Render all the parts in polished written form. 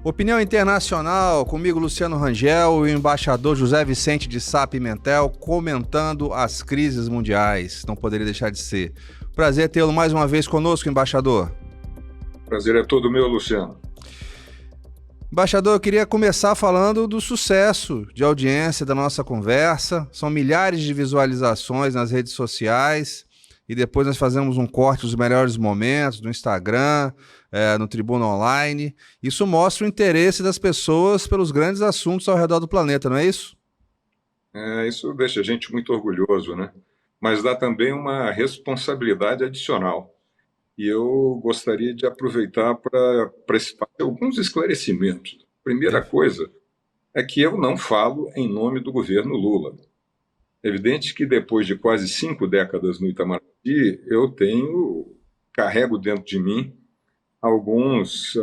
Opinião Internacional, comigo Luciano Rangel e o embaixador José Vicente de Sá Pimentel comentando as crises mundiais. Não poderia deixar de ser. Prazer tê-lo mais uma vez conosco, embaixador. Prazer é todo meu, Luciano. Embaixador, eu queria começar falando do sucesso de audiência da nossa conversa. São milhares de visualizações nas redes sociais e depois nós fazemos um corte dos melhores momentos no Instagram, no Tribuna Online. Isso mostra o interesse das pessoas pelos grandes assuntos ao redor do planeta, não é isso? Isso deixa a gente muito orgulhoso, né? Mas dá também uma responsabilidade adicional. E eu gostaria de aproveitar para fazer alguns esclarecimentos. Primeira coisa é que eu não falo em nome do governo Lula. É evidente que depois de quase 5 décadas no Itamaraty, eu carrego dentro de mim algumas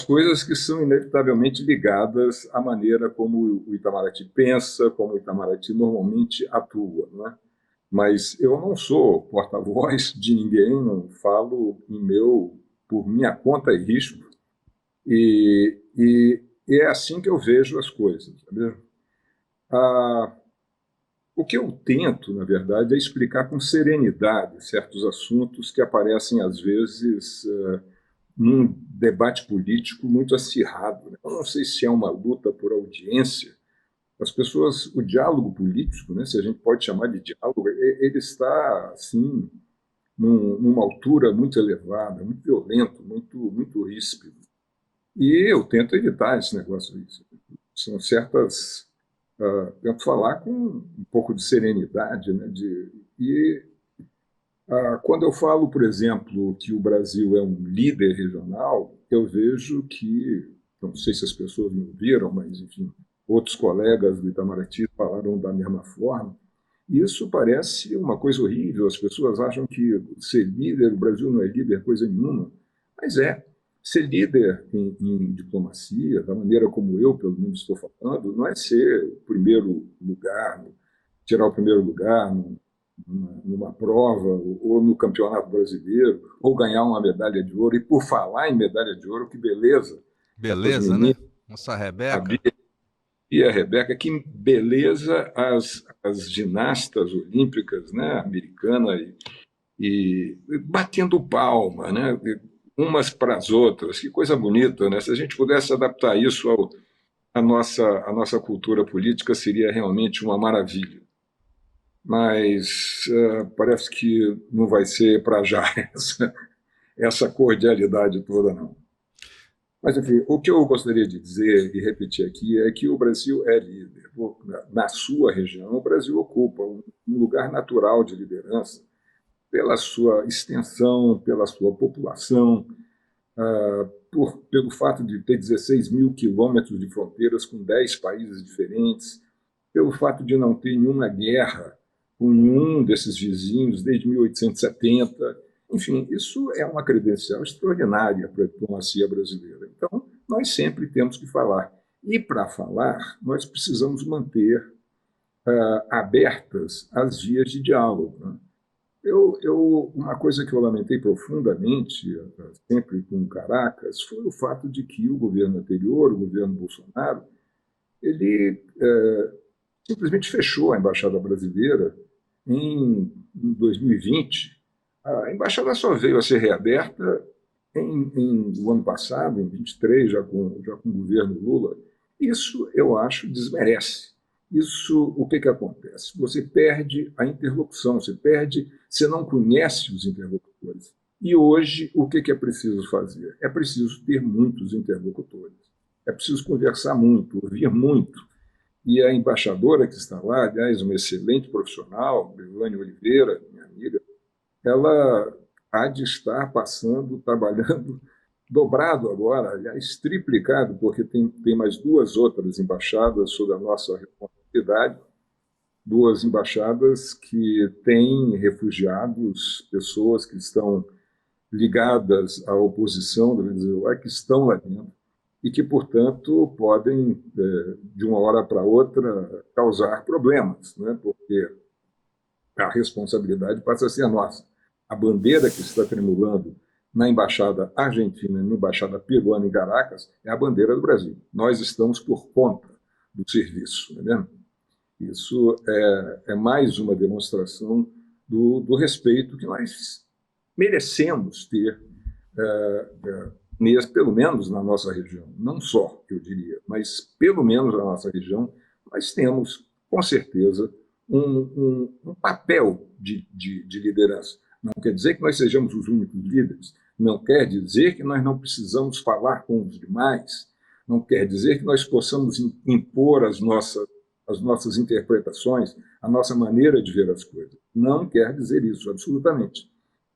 coisas que são inevitavelmente ligadas à maneira como o Itamaraty pensa, como o Itamaraty normalmente atua, não é? Mas eu não sou porta-voz de ninguém, não falo por minha conta e risco, e é assim que eu vejo as coisas. Sabe? O que eu tento, na verdade, é explicar com serenidade certos assuntos que aparecem, às vezes, num debate político muito acirrado. Eu não sei se é uma luta por audiência. As pessoas, o diálogo político, né, se a gente pode chamar de diálogo, ele está, assim, numa altura muito elevada, muito violento, muito ríspido. E eu tento evitar esse negócio. São certas... tento falar com um pouco de serenidade, né, quando eu falo, por exemplo, que o Brasil é um líder regional, eu vejo que, não sei se as pessoas me ouviram, mas, enfim, outros colegas do Itamaraty falaram da mesma forma. Isso parece uma coisa horrível. As pessoas acham que ser líder, o Brasil não é líder coisa nenhuma. Mas ser líder em diplomacia, da maneira como eu, pelo menos, estou falando, não é ser o primeiro lugar, tirar o primeiro lugar numa prova ou no Campeonato Brasileiro, ou ganhar uma medalha de ouro. E por falar em medalha de ouro, que beleza! Beleza, né? Nossa Rebeca. E a Rebeca, que beleza as ginastas olímpicas, né, americana e batendo palma, né, umas para as outras. Que coisa bonita, né? Se a gente pudesse adaptar isso à nossa cultura política, seria realmente uma maravilha. Mas parece que não vai ser para já essa cordialidade toda, não. Mas, enfim, o que eu gostaria de dizer e repetir aqui é que o Brasil é líder. Na sua região, o Brasil ocupa um lugar natural de liderança pela sua extensão, pela sua população, pelo fato de ter 16 mil quilômetros de fronteiras com 10 países diferentes, pelo fato de não ter nenhuma guerra com nenhum desses vizinhos desde 1870. Enfim, isso é uma credencial extraordinária para a diplomacia brasileira. Então, nós sempre temos que falar. E, para falar, nós precisamos manter abertas as vias de diálogo. Né? Uma coisa que eu lamentei profundamente, sempre com Caracas, foi o fato de que o governo anterior, o governo Bolsonaro, ele simplesmente fechou a Embaixada Brasileira em 2020. A embaixada só veio a ser reaberta no ano passado, em 23, já com o governo Lula. Isso, eu acho, desmerece. Isso, o que acontece? Você perde a interlocução, você não conhece os interlocutores. E hoje, o que é preciso fazer? É preciso ter muitos interlocutores. É preciso conversar muito, ouvir muito. E a embaixadora que está lá, aliás, uma excelente profissional, Bevane Oliveira, minha amiga, ela há de estar trabalhando dobrado agora, aliás, triplicado, porque tem mais 2 outras embaixadas sob a nossa responsabilidade, 2 embaixadas que têm refugiados, pessoas que estão ligadas à oposição do Venezuela, que estão lá dentro, e que, portanto, podem, de uma hora para outra, causar problemas, né? Porque a responsabilidade passa a ser a nossa. A bandeira que está tremulando na embaixada argentina e na embaixada peruana em Caracas é a bandeira do Brasil. Nós estamos por conta do serviço, não é mesmo? Isso é mais uma demonstração do respeito que nós merecemos ter, pelo menos na nossa região. Não só, eu diria, mas pelo menos na nossa região, nós temos, com certeza, um papel de liderança. Não quer dizer que nós sejamos os únicos líderes, não quer dizer que nós não precisamos falar com os demais, não quer dizer que nós possamos impor as nossas interpretações, a nossa maneira de ver as coisas. Não quer dizer isso, absolutamente.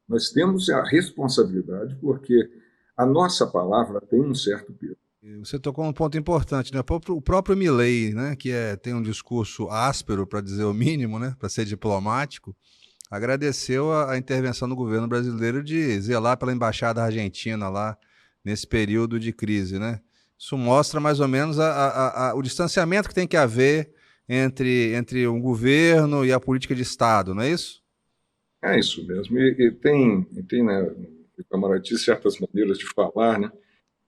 Nós temos a responsabilidade porque a nossa palavra tem um certo peso. Você tocou um ponto importante, né? O próprio Milei, né, que tem um discurso áspero, para dizer o mínimo, né, para ser diplomático, agradeceu a intervenção do governo brasileiro de zelar pela embaixada argentina lá nesse período de crise, né? Isso mostra mais ou menos o distanciamento que tem que haver entre um governo e a política de Estado, não é isso? É isso mesmo. E tem né, no Itamaraty certas maneiras de falar, né?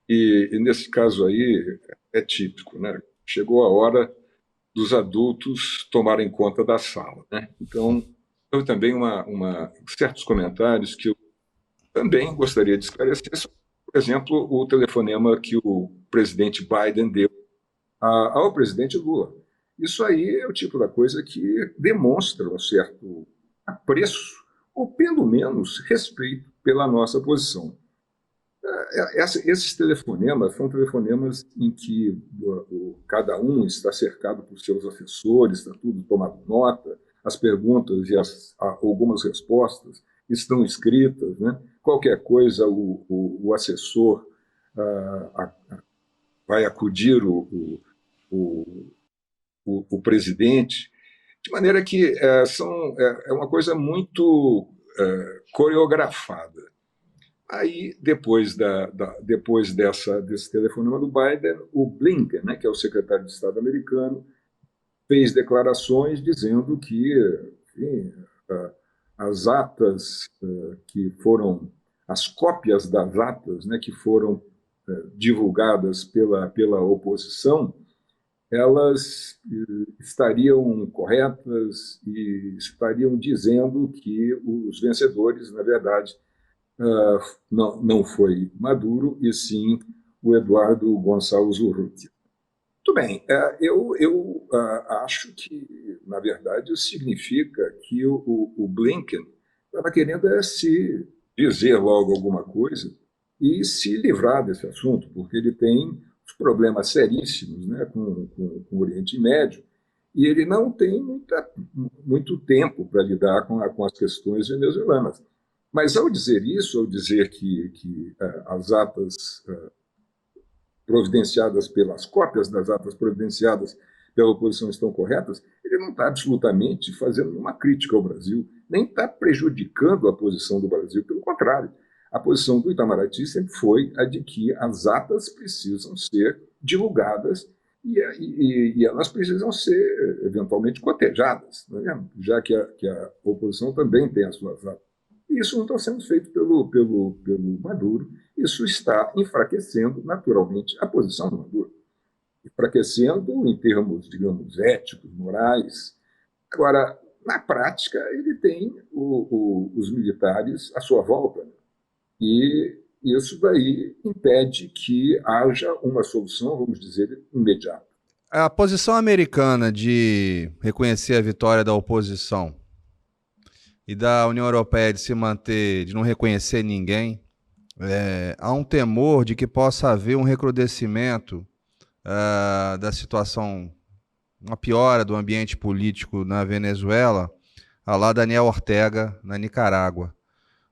E nesse caso aí é típico, né? Chegou a hora dos adultos tomarem conta da sala, né? Então, houve também certos comentários que eu também gostaria de esclarecer, por exemplo, o telefonema que o presidente Biden deu ao presidente Lula. Isso aí é o tipo da coisa que demonstra um certo apreço, ou pelo menos respeito pela nossa posição. Esses telefonemas são telefonemas em que cada um está cercado por seus assessores, está tudo tomado nota, as perguntas e algumas respostas estão escritas, né? Qualquer coisa o assessor vai acudir o presidente, de maneira que é uma coisa muito coreografada. Aí, depois desse telefonema do Biden, o Blinken, né, que é o secretário de Estado americano, fez declarações dizendo que, enfim, as atas que foram, as cópias das atas, né, que foram divulgadas pela oposição, elas estariam corretas e estariam dizendo que os vencedores, na verdade, não foi Maduro, e sim o Eduardo Gonçalves Urrutia. Muito bem, eu acho que, na verdade, isso significa que o Blinken estava querendo se dizer logo alguma coisa e se livrar desse assunto, porque ele tem os problemas seríssimos, né, com o Oriente Médio, e ele não tem muito tempo para lidar com as questões venezuelanas. Mas ao dizer isso, ao dizer que as atas providenciadas pelas cópias das atas providenciadas pela oposição estão corretas, ele não está absolutamente fazendo uma crítica ao Brasil, nem está prejudicando a posição do Brasil. Pelo contrário, a posição do Itamaraty sempre foi a de que as atas precisam ser divulgadas e elas precisam ser, eventualmente, cotejadas, não é? Já que a oposição também tem as suas atas. Isso não está sendo feito pelo Maduro, isso está enfraquecendo, naturalmente, a posição do Maduro. Enfraquecendo em termos, digamos, éticos, morais. Agora, na prática, ele tem os militares à sua volta, né? E isso daí impede que haja uma solução, vamos dizer, imediata. A posição americana de reconhecer a vitória da oposição e da União Europeia de se manter, de não reconhecer ninguém, há um temor de que possa haver um recrudescimento da situação, uma piora do ambiente político na Venezuela, a lá Daniel Ortega, na Nicarágua.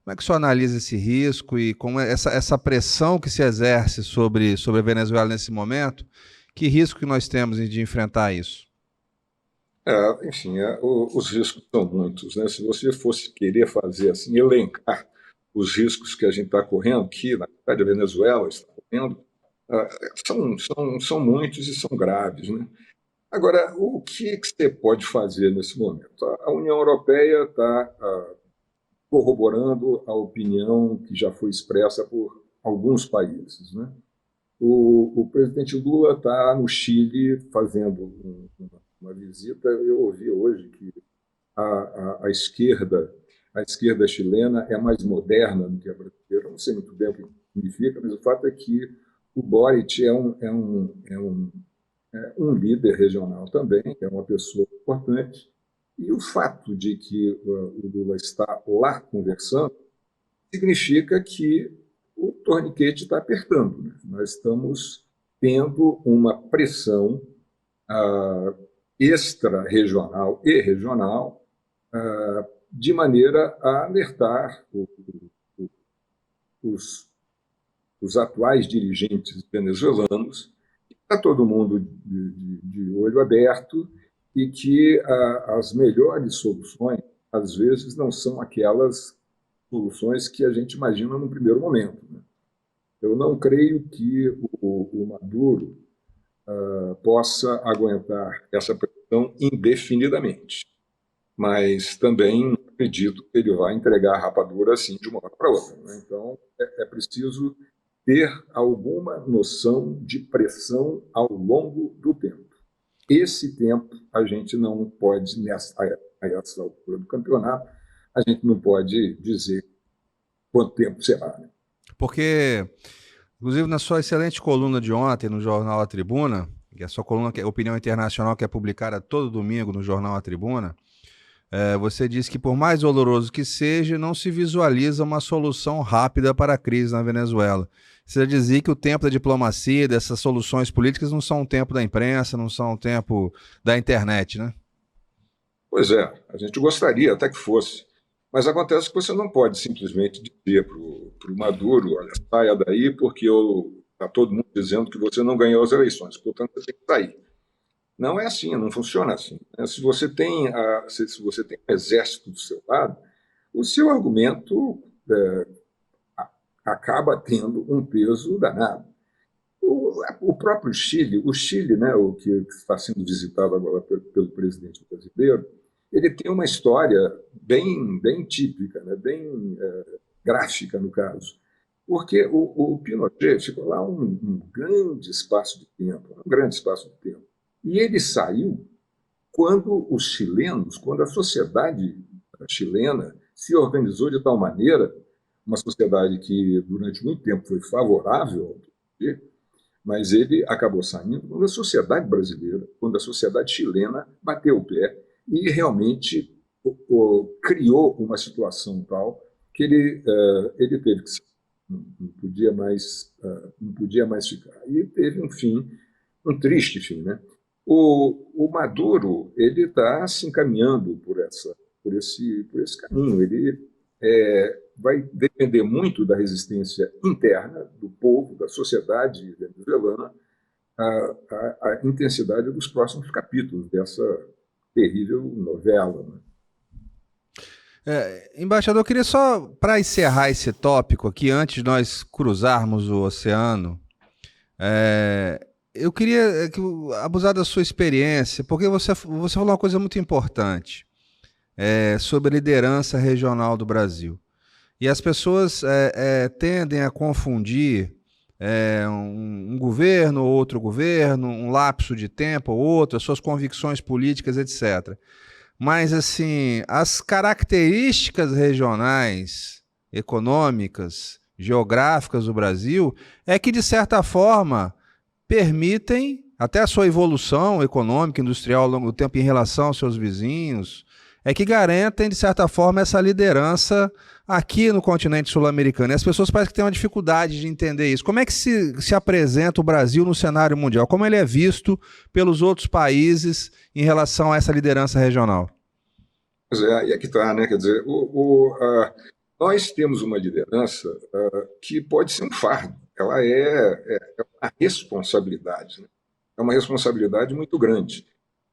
Como é que o senhor analisa esse risco e como essa pressão que se exerce sobre a Venezuela nesse momento? Que risco que nós temos de enfrentar isso? Enfim, os riscos são muitos, né? Se você fosse querer fazer assim, elencar os riscos que a gente está correndo, que na verdade a Venezuela está correndo, são muitos e são graves, né? Agora, o que você pode fazer nesse momento? A União Europeia está corroborando a opinião que já foi expressa por alguns países, né? O presidente Lula está no Chile fazendo uma visita. Eu ouvi hoje que a esquerda chilena é mais moderna do que a brasileira. Eu não sei muito bem o que significa, mas o fato é que o Boric é um líder regional também, é uma pessoa importante. E o fato de que o Lula está lá conversando significa que o torniquete está apertando, né? Nós estamos tendo uma pressão ah, extra-regional e regional de maneira a alertar os, os atuais dirigentes venezuelanos. Está todo mundo de olho aberto e que as melhores soluções, às vezes, não são aquelas soluções que a gente imagina no primeiro momento, né? Eu não creio que o Maduro possa aguentar essa pressão indefinidamente, mas também acredito que ele vai entregar a rapadura assim de uma hora para outra, né? Então, é preciso ter alguma noção de pressão ao longo do tempo. Esse tempo a gente não pode, a essa altura do campeonato, a gente não pode dizer quanto tempo será, né? Porque, inclusive, na sua excelente coluna de ontem no jornal A Tribuna, que é a sua coluna que é Opinião Internacional, que é publicada todo domingo no jornal A Tribuna, você diz que, por mais doloroso que seja, não se visualiza uma solução rápida para a crise na Venezuela. Você dizia que o tempo da diplomacia, dessas soluções políticas, não são o tempo da imprensa, não são o tempo da internet, né? Pois é, a gente gostaria até que fosse, mas acontece que você não pode simplesmente dizer para o Maduro, olha, saia daí porque está todo mundo dizendo que você não ganhou as eleições, portanto você tem que sair. Não é assim, não funciona assim, né? Se você tem um exército do seu lado, o seu argumento acaba tendo um peso danado. O próprio Chile, né, o que está sendo visitado agora pelo presidente brasileiro, ele tem uma história bem típica, né, bem gráfica no caso, porque o Pinochet ficou lá um grande espaço de tempo, e ele saiu quando a sociedade chilena se organizou de tal maneira, uma sociedade que durante muito tempo foi favorável ao Pinochet, mas ele acabou saindo quando a sociedade brasileira, quando a sociedade chilena bateu o pé e realmente criou uma situação tal que ele teve que sair. Não podia mais ficar. E teve um fim, um triste fim, né? O Maduro ele está se encaminhando por esse caminho. Ele vai depender muito da resistência interna do povo, da sociedade venezuelana, a intensidade dos próximos capítulos dessa terrível novela, né? Embaixador, eu queria só, para encerrar esse tópico aqui, antes de nós cruzarmos o oceano, eu queria abusar da sua experiência, porque você falou uma coisa muito importante sobre a liderança regional do Brasil. E as pessoas tendem a confundir um governo ou outro governo, um lapso de tempo ou outro, as suas convicções políticas, etc. Mas, assim, as características regionais, econômicas, geográficas do Brasil é que, de certa forma, permitem até a sua evolução econômica, industrial ao longo do tempo em relação aos seus vizinhos, é que garantem, de certa forma, essa liderança aqui no continente sul-americano. E as pessoas parecem que têm uma dificuldade de entender isso. Como é que se apresenta o Brasil no cenário mundial? Como ele é visto pelos outros países em relação a essa liderança regional? Pois é, e aqui está, né? Quer dizer, nós temos uma liderança que pode ser um fardo. Ela é uma responsabilidade, né? É uma responsabilidade muito grande.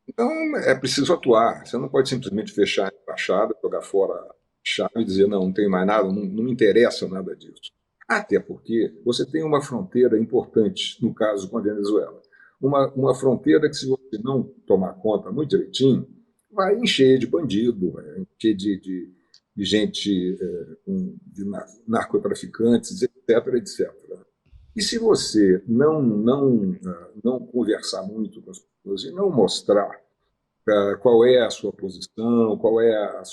Então, é preciso atuar. Você não pode simplesmente fechar a embaixada, jogar fora a chave e dizer, não tenho mais nada, não me interessa nada disso. Até porque você tem uma fronteira importante, no caso com a Venezuela. uma fronteira que, se você não tomar conta muito direitinho, vai encher de bandido, vai encher de gente, de narcotraficantes, etc, etc. E se você não conversar muito com as pessoas e não mostrar qual é a sua posição, qual é a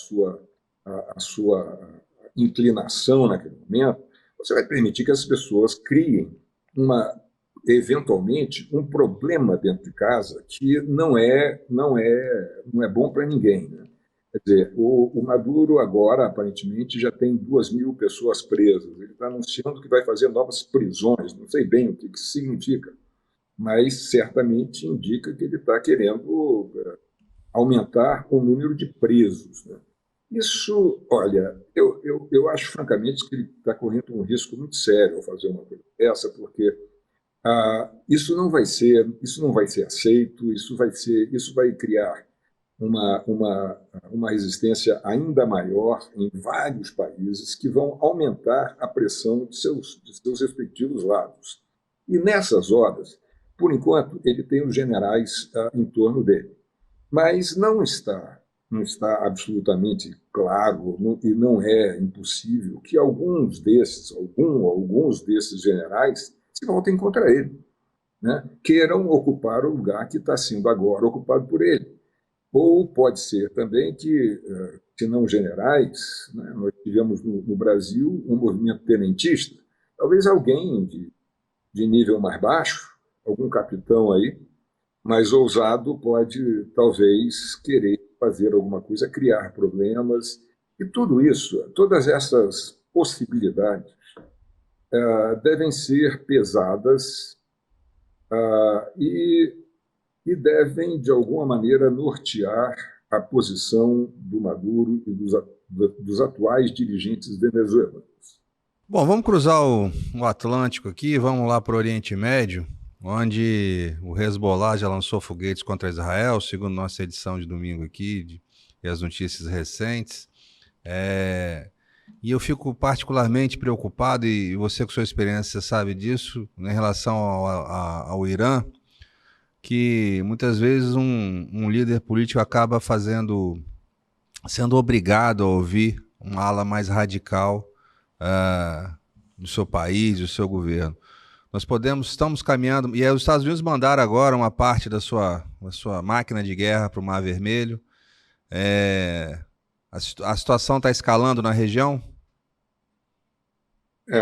sua inclinação naquele momento, você vai permitir que as pessoas criem eventualmente um problema dentro de casa que não é bom para ninguém, né? Quer dizer, o Maduro agora, aparentemente, já tem 2.000 pessoas presas. Ele está anunciando que vai fazer novas prisões, não sei bem o que isso significa, mas certamente indica que ele está querendo aumentar o número de presos, né? Isso, olha, eu acho francamente que ele está correndo um risco muito sério ao fazer uma coisa dessa, porque isso não vai ser aceito, isso vai criar uma resistência ainda maior em vários países que vão aumentar a pressão de seus respectivos lados. E nessas horas, por enquanto, ele tem os generais em torno dele, mas não está absolutamente claro e não é impossível que alguns desses generais se voltem contra ele, né? Queiram ocupar o lugar que está sendo agora ocupado por ele. Ou pode ser também que, se não generais, né, nós tivemos no Brasil um movimento tenentista, talvez alguém de nível mais baixo, algum capitão aí, mais ousado, pode talvez querer fazer alguma coisa, criar problemas. E tudo isso, todas essas possibilidades, devem ser pesadas, e devem, de alguma maneira, nortear a posição do Maduro e dos atuais dirigentes venezuelanos. Bom, vamos cruzar o Atlântico aqui, vamos lá para o Oriente Médio, onde o Hezbollah já lançou foguetes contra Israel, segundo nossa edição de domingo aqui, e as notícias recentes. E eu fico particularmente preocupado, e você com sua experiência sabe disso, em relação ao Irã, que muitas vezes um líder político acaba sendo obrigado a ouvir uma ala mais radical do seu país, do seu governo. Estamos caminhando, e os Estados Unidos mandaram agora uma parte da sua máquina de guerra para o Mar Vermelho. A situação está escalando na região?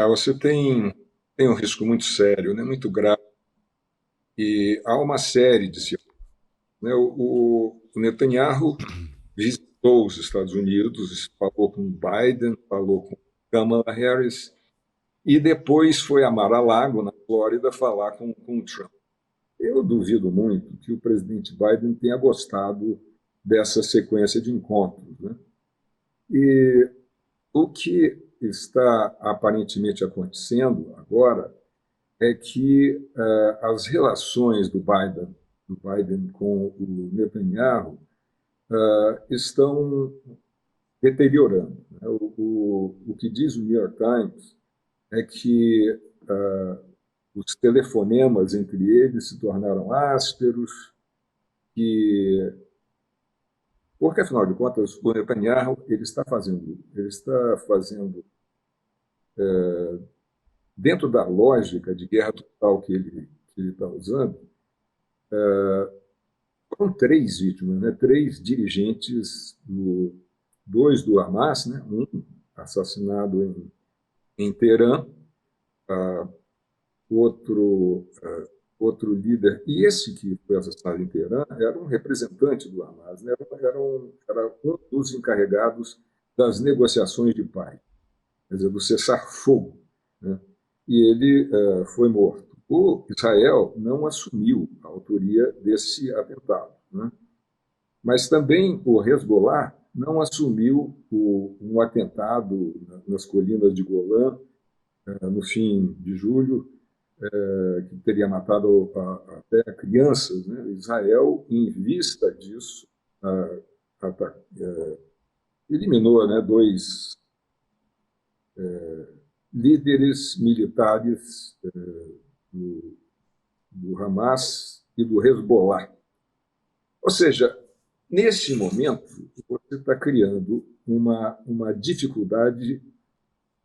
Você tem um risco muito sério, né, muito grave, e há uma série de situações, né? O Netanyahu visitou os Estados Unidos, falou com Biden, falou com Kamala Harris, e depois foi a Mar-a-Lago, na Flórida, falar com o Trump. Eu duvido muito que o presidente Biden tenha gostado dessa sequência de encontros, né? E o que está aparentemente acontecendo agora é que as relações do Biden com o Netanyahu estão deteriorando, né? O que diz o New York Times é que os telefonemas entre eles se tornaram ásperos, porque, afinal de contas, o Netanyahu ele está fazendo dentro da lógica de guerra total que ele está usando. Foram 3 vítimas, né? 3 dirigentes, dois do Hamas, né? Um assassinado em Teherã, outro líder, e esse que foi assassinado em Teherã era um representante do Hamas, né? Era um dos encarregados das negociações de paz, quer dizer, do cessar-fogo, né? E ele foi morto. O Israel não assumiu a autoria desse atentado, né? Mas também o Hezbollah não assumiu um atentado nas colinas de Golã, no fim de julho, que teria matado até crianças, né? Israel, em vista disso, eliminou, né, 2 líderes militares do Hamas, e do Hezbollah. Ou seja, neste momento, você está criando uma dificuldade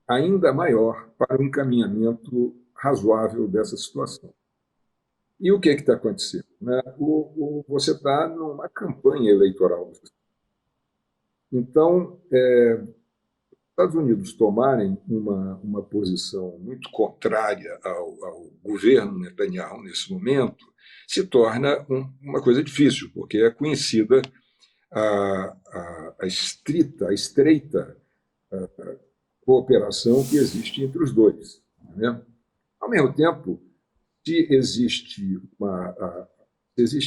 ainda maior para o encaminhamento razoável dessa situação. E o que está acontecendo? Né? Você está numa campanha eleitoral. Então, os Estados Unidos tomarem uma posição muito contrária ao governo Netanyahu nesse momento se torna uma coisa difícil, porque é conhecida a estreita cooperação que existe entre os dois. Né? Ao mesmo tempo, se existe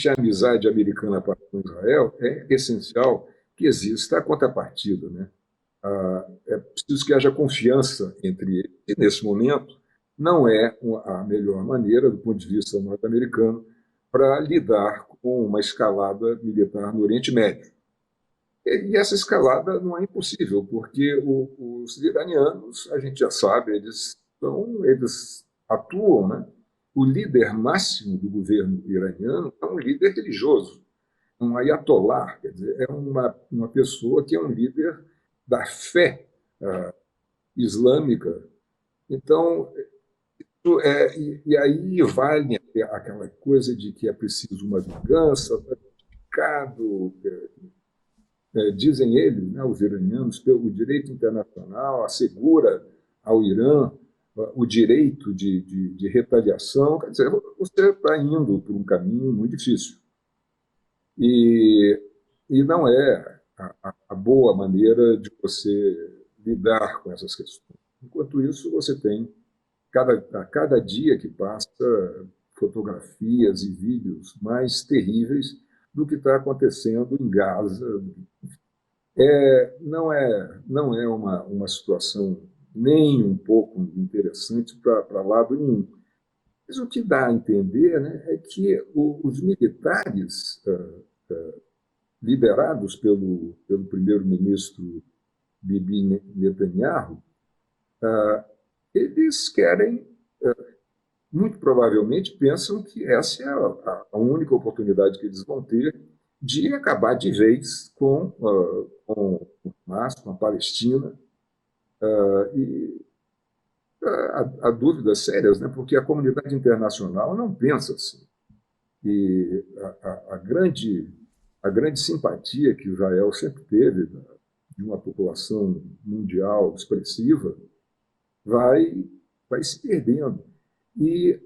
a amizade americana para com Israel, é essencial que exista a contrapartida. Né? É preciso que haja confiança entre eles. E, nesse momento, não é a melhor maneira, do ponto de vista norte-americano, para lidar com uma escalada militar no Oriente Médio. E essa escalada não é impossível, porque os iranianos, a gente já sabe, eles atuam, né? O líder máximo do governo iraniano é um líder religioso, um ayatollah, quer dizer, é uma pessoa que é um líder da fé islâmica. Então, e aí vale aquela coisa de que é preciso uma vingança, dizem eles, né, os iranianos, o direito internacional assegura ao Irã o direito de retaliação. Quer dizer, você está indo por um caminho muito difícil. E não é a boa maneira de você lidar com essas questões. Enquanto isso, você tem, a cada dia que passa, fotografias e vídeos mais terríveis do que está acontecendo em Gaza. Não é uma situação nem um pouco interessante para lado nenhum. Mas o que dá a entender, né, é que os militares liderados pelo primeiro-ministro Bibi Netanyahu, eles querem, muito provavelmente, pensam que essa é a única oportunidade que eles vão ter de acabar de vez com o Hamas, com a Palestina. E há dúvidas sérias, né? Porque a comunidade internacional não pensa assim. E a grande simpatia que Israel sempre teve de uma população mundial expressiva vai se perdendo. E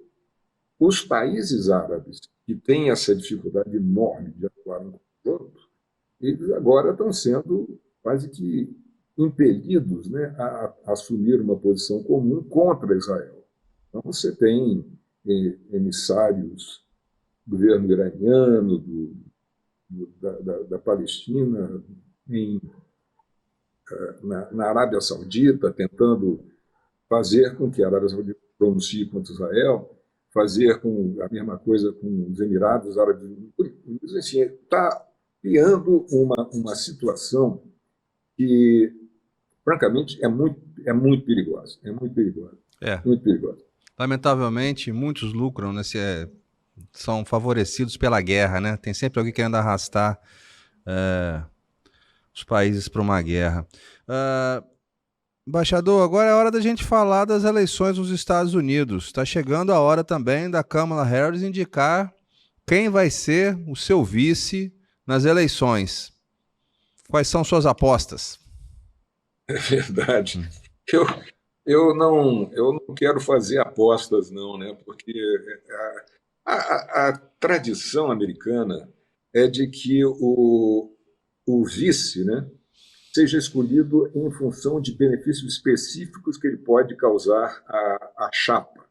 os países árabes que têm essa dificuldade enorme de atuar no conjunto, eles agora estão sendo quase que impelidos, né, a assumir uma posição comum contra Israel. Então, você tem emissários do governo iraniano, da Palestina, na Arábia Saudita, tentando fazer com que a Arábia Saudita pronuncie contra Israel, fazer a mesma coisa com os Emirados Árabes Unidos. Enfim, está criando uma situação que, francamente, é muito perigosa. É muito perigosa. Muito perigosa. Lamentavelmente, muitos lucram, né? São favorecidos pela guerra, né? Tem sempre alguém querendo arrastar os países para uma guerra. Embaixador, agora é hora da gente falar das eleições nos Estados Unidos. Está chegando a hora também da Kamala Harris indicar quem vai ser o seu vice nas eleições. Quais são suas apostas? É verdade. Eu não quero fazer apostas, não, né? Porque a tradição americana é de que o vice, né, seja escolhido em função de benefícios específicos que ele pode causar à chapa.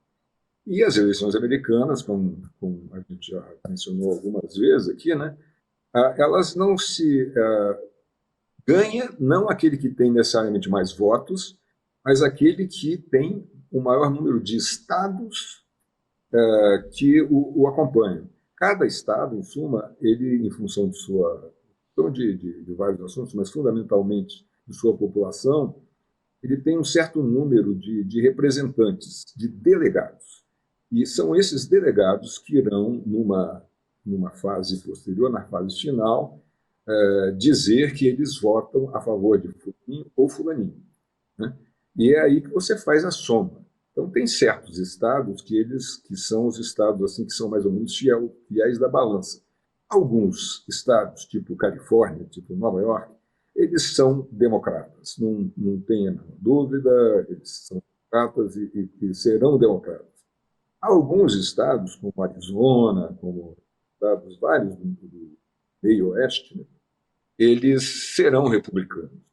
E as eleições americanas, como a gente já mencionou algumas vezes aqui, né, elas não se ganha não aquele que tem necessariamente mais votos, mas aquele que tem o maior número de estados que o acompanham. Cada estado, em suma, ele, em função de sua de vários assuntos, mas fundamentalmente de sua população, ele tem um certo número de representantes, de delegados. E são esses delegados que irão, numa numa fase posterior, na fase final, dizer que eles votam a favor de fulaninho ou fulaninho, né? E é aí que você faz a soma. Então, tem certos estados que são os estados assim que são mais ou menos fiéis da balança. Alguns estados, tipo Califórnia, tipo Nova York, eles são democratas, não tem a menor dúvida, eles são democratas e serão democratas. Alguns estados, como Arizona, como estados vários do meio oeste, né, eles serão republicanos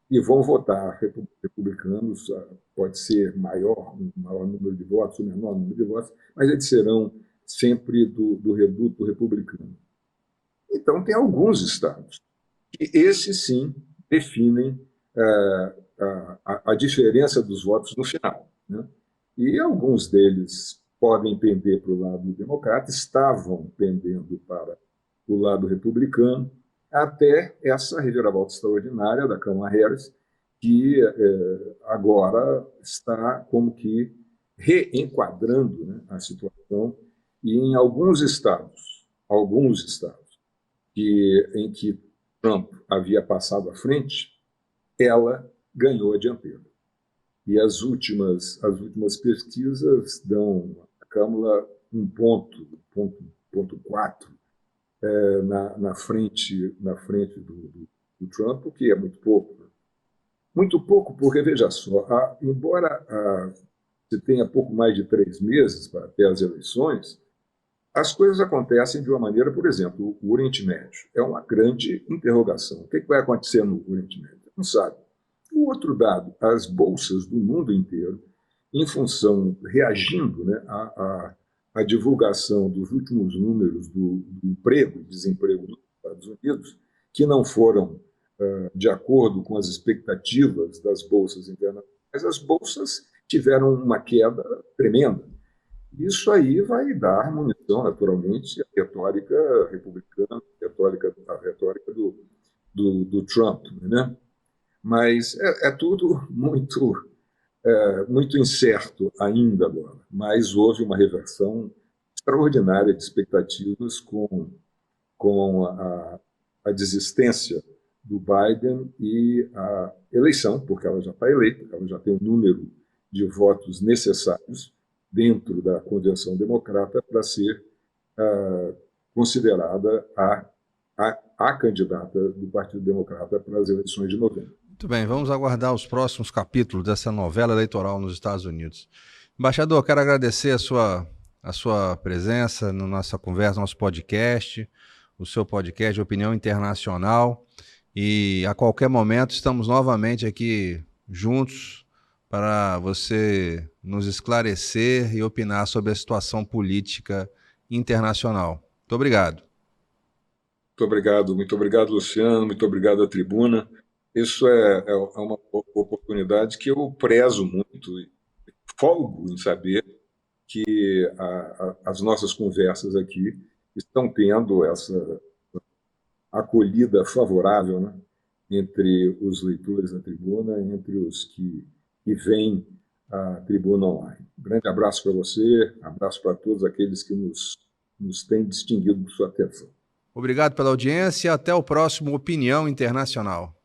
e vão votar republicanos, pode ser um maior número de votos, um menor número de votos, mas eles serão sempre do reduto republicano. Então, tem alguns estados que esses sim definem a diferença dos votos no final, né? E alguns deles podem pender para o lado democrata, estavam pendendo para o lado republicano, até essa reviravolta extraordinária da Kamala Harris, que agora está como que reenquadrando, né, a situação, e em alguns estados em que Trump havia passado à frente, ela ganhou a dianteira. E as últimas pesquisas dão a Câmara 1,4 na frente do Trump, o que é muito pouco. Muito pouco, porque, veja só, embora se tenha pouco mais de 3 meses para ter as eleições, as coisas acontecem de uma maneira, por exemplo, o Oriente Médio é uma grande interrogação. O que vai acontecer no Oriente Médio? Não sabe. O outro dado, as bolsas do mundo inteiro, em função, reagindo, né, à divulgação dos últimos números do emprego e desemprego nos Estados Unidos, que não foram de acordo com as expectativas das bolsas internacionais, as bolsas tiveram uma queda tremenda. Isso aí vai dar munição, naturalmente, à retórica republicana, à retórica do Trump, né? Mas é tudo muito incerto ainda agora. Mas houve uma reversão extraordinária de expectativas com a desistência do Biden e a eleição, porque ela já está eleita, ela já tem o número de votos necessários dentro da convenção democrata para ser considerada a candidata do Partido Democrata para as eleições de novembro. Muito bem, vamos aguardar os próximos capítulos dessa novela eleitoral nos Estados Unidos. Embaixador, quero agradecer a sua presença na nossa conversa, no nosso podcast, o seu podcast de opinião internacional, e a qualquer momento estamos novamente aqui juntos para você nos esclarecer e opinar sobre a situação política internacional. Muito obrigado. Muito obrigado, Luciano, muito obrigado à tribuna. Isso é uma oportunidade que eu prezo muito e folgo em saber que as nossas conversas aqui estão tendo essa acolhida favorável, né, entre os leitores da tribuna, entre os que veem a tribuna online. Um grande abraço para você, abraço para todos aqueles que nos têm distinguido por sua atenção. Obrigado pela audiência e até o próximo Opinião Internacional.